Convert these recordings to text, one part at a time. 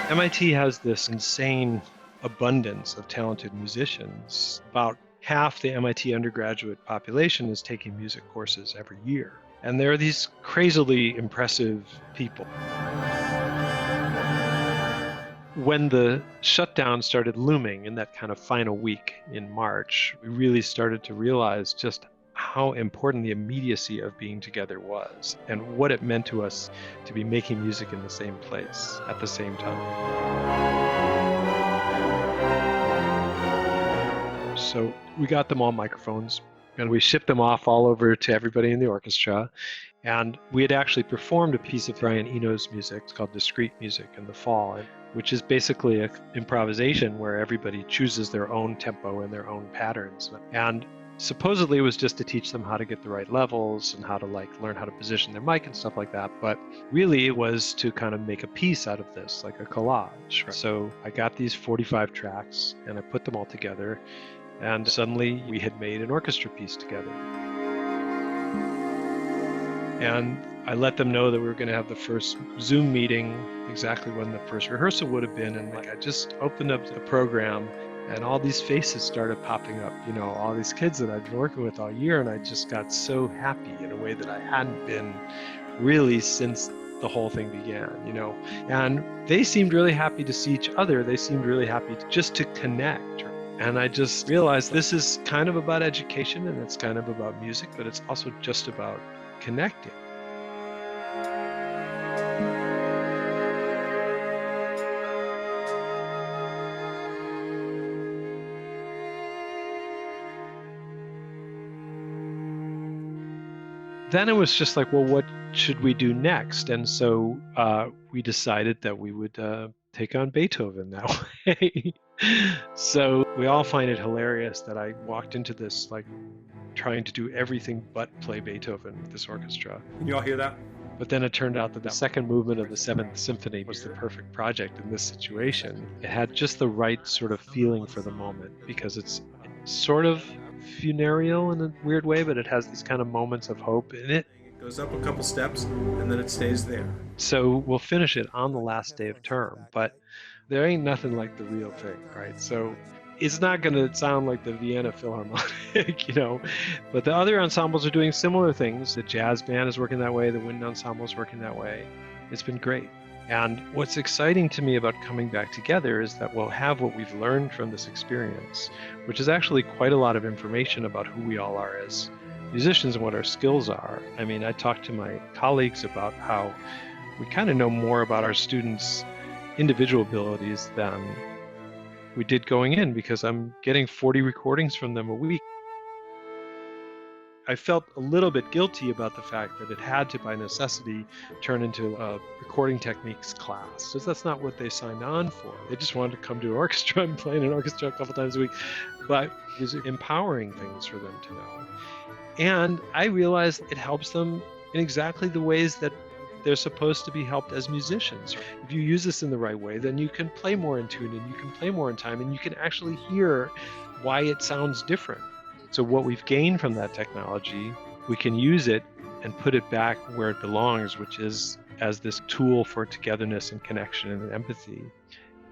MIT has this insane abundance of talented musicians. About half the MIT undergraduate population is taking music courses every year. And there are these crazily impressive people. When the shutdown started looming in that kind of final week in March, we really started to realize just how important the immediacy of being together was and what it meant to us to be making music in the same place at the same time. So we got them all microphones and we shipped them off all over to everybody in the orchestra. And we had actually performed a piece of Brian Eno's music called Discrete Music in the fall, which is basically an improvisation where everybody chooses their own tempo and their own patterns. And supposedly it was just to teach them how to get the right levels and how to learn how to position their mic and stuff like that. But really it was to kind of make a piece out of this, like a collage. So I got these 45 tracks and I put them all together. And suddenly we had made an orchestra piece together. And I let them know that we were going to have the first Zoom meeting exactly when the first rehearsal would have been. And I just opened up the program and all these faces started popping up, all these kids that I'd been working with all year. And I just got so happy in a way that I hadn't been really since the whole thing began, And they seemed really happy to see each other. They seemed really happy just to connect. And I just realized this is kind of about education and it's kind of about music, but it's also just about connecting. Then it was just like, well, what should we do next? And so we decided that we would take on Beethoven that way. So we all find it hilarious that I walked into this trying to do everything but play Beethoven with this orchestra. Can you all hear that? But then it turned out that the second movement of the Seventh Symphony was the perfect project in this situation. It had just the right sort of feeling for the moment because it's sort of funereal in a weird way, but it has these kind of moments of hope in it. It goes up a couple steps and then it stays there. So we'll finish it on the last day of term, but there ain't nothing like the real thing, right? So it's not going to sound like the Vienna Philharmonic, but the other ensembles are doing similar things. The jazz band is working that way. The wind ensemble is working that way. It's been great. And what's exciting to me about coming back together is that we'll have what we've learned from this experience, which is actually quite a lot of information about who we all are as musicians and what our skills are. I mean, I talked to my colleagues about how we kind of know more about our students' individual abilities than we did going in because I'm getting 40 recordings from them a week. I felt a little bit guilty about the fact that it had to, by necessity, turn into a recording techniques class, because that's not what they signed on for. They just wanted to come to an orchestra and play in an orchestra a couple times a week, but it was empowering things for them to know. And I realized it helps them in exactly the ways that they're supposed to be helped as musicians. If you use this in the right way, then you can play more in tune and you can play more in time and you can actually hear why it sounds different. So what we've gained from that technology, we can use it and put it back where it belongs, which is as this tool for togetherness and connection and empathy.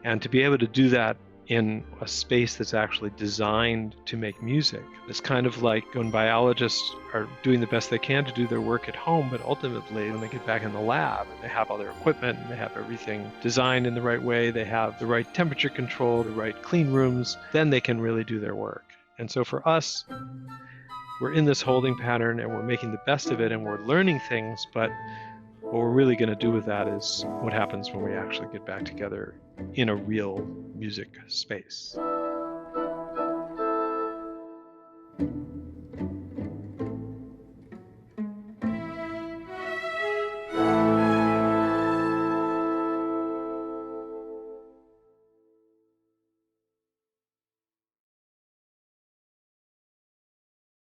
And to be able to do that in a space that's actually designed to make music. It's kind of like when biologists are doing the best they can to do their work at home, but ultimately when they get back in the lab, they have all their equipment and they have everything designed in the right way, they have the right temperature control, the right clean rooms, then they can really do their work. And so for us, we're in this holding pattern and we're making the best of it and we're learning things, but what we're really going to do with that is what happens when we actually get back together in a real music space.